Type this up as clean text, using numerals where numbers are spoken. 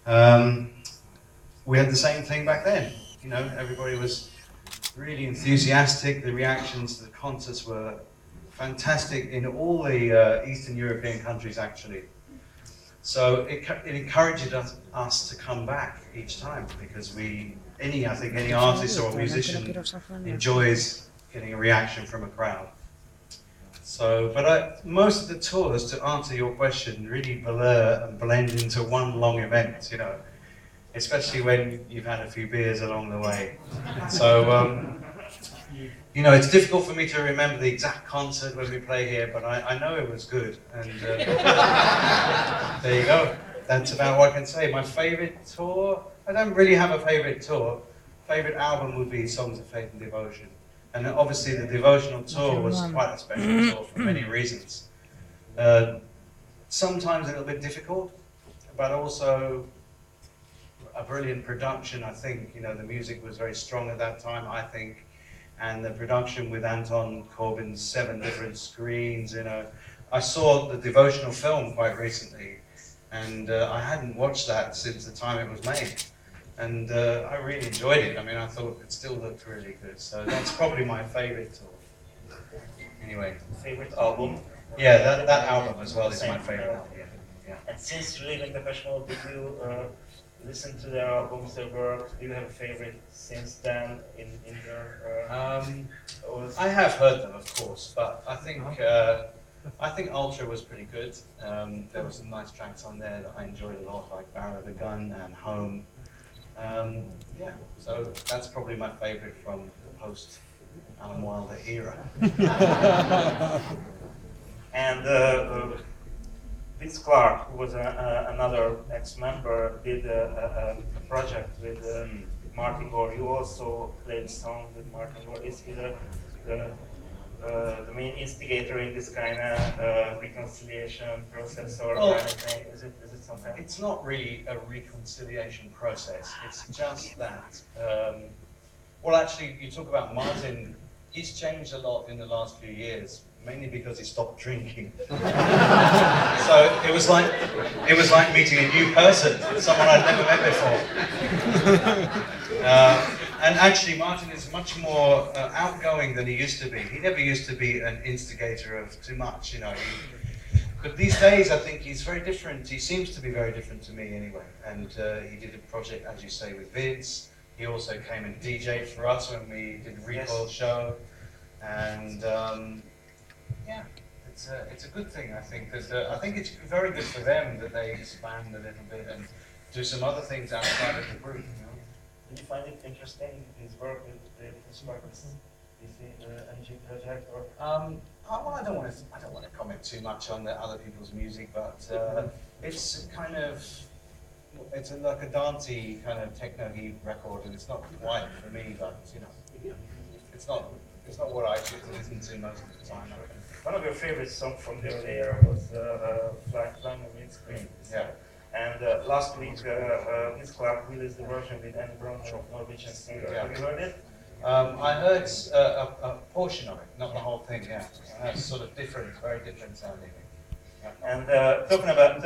We had the same thing back then. You know, everybody was really enthusiastic. The reactions to the concerts were fantastic in all the Eastern European countries, actually. So it encouraged us to come back each time, because I think any artist or musician enjoys getting a reaction from a crowd. So, but most of the tours, to answer your question, really blur and blend into one long event, you know, especially when you've had a few beers along the way. So, you know, it's difficult for me to remember the exact concert when we play here, but I know it was good, and there you go. That's about what I can say. My favourite tour? I don't really have a favourite tour. Favourite album would be Songs of Faith and Devotion. And obviously the devotional tour was quite a special tour for many reasons. Sometimes a little bit difficult, but also a brilliant production. I think, you know, the music was very strong at that time, I think. And the production with Anton Corbin's 7 different screens, you know. I saw the devotional film quite recently, and I hadn't watched that since the time it was made. And I really enjoyed it. I mean, I thought it still looked really good. So that's probably my favorite tour. Anyway. Favorite album? Yeah, that album as well is my favorite album. Yeah. And since you live in Depeche Mode, did you listen to their albums, their work? Do you have a favorite since then in your... I have heard them, of course, but I think Ultra was pretty good. There were some nice tracks on there that I enjoyed a lot, like Barrel of a Gun and Home. Yeah, so that's probably my favorite from the post Alan Wilder era. And Vince Clarke, who was another ex-member, did a project with Martin Gore. You also played songs with Martin Gore. Is he the main instigator in this kind of reconciliation process, or anything? Is it something? It's not really a reconciliation process. It's just that. Well, actually, you talk about Martin. He's changed a lot in the last few years, mainly because he stopped drinking. So it was like meeting a new person, someone I'd never met before. And actually, Martin is much more outgoing than he used to be. He never used to be an instigator of too much, you know. But these days, I think he's very different. He seems to be very different to me, anyway. And he did a project, as you say, with Vince. He also came and DJ'd for us when we did the Recoil show. And yeah, it's a good thing, I think. I think it's very good for them that they expand a little bit and do some other things outside of the group. You know? Did you find it interesting, his work with the Spartans? Is he the NG project, or? Well, I don't want to comment too much on the other people's music, but it's kind of like a dancey kind of techno-y record, and it's not quite for me, but you know, it's not what I choose to listen to most of the time. One of your favorite songs from the early era was Flying on Windscreen. Yeah. And last week, Vince Clarke released the version with Anne Brown, Norwegian singer. Yeah. Have you heard it? I heard a portion of it, not the whole thing. Yeah, sort of different, very different sounding. Yeah. And talking about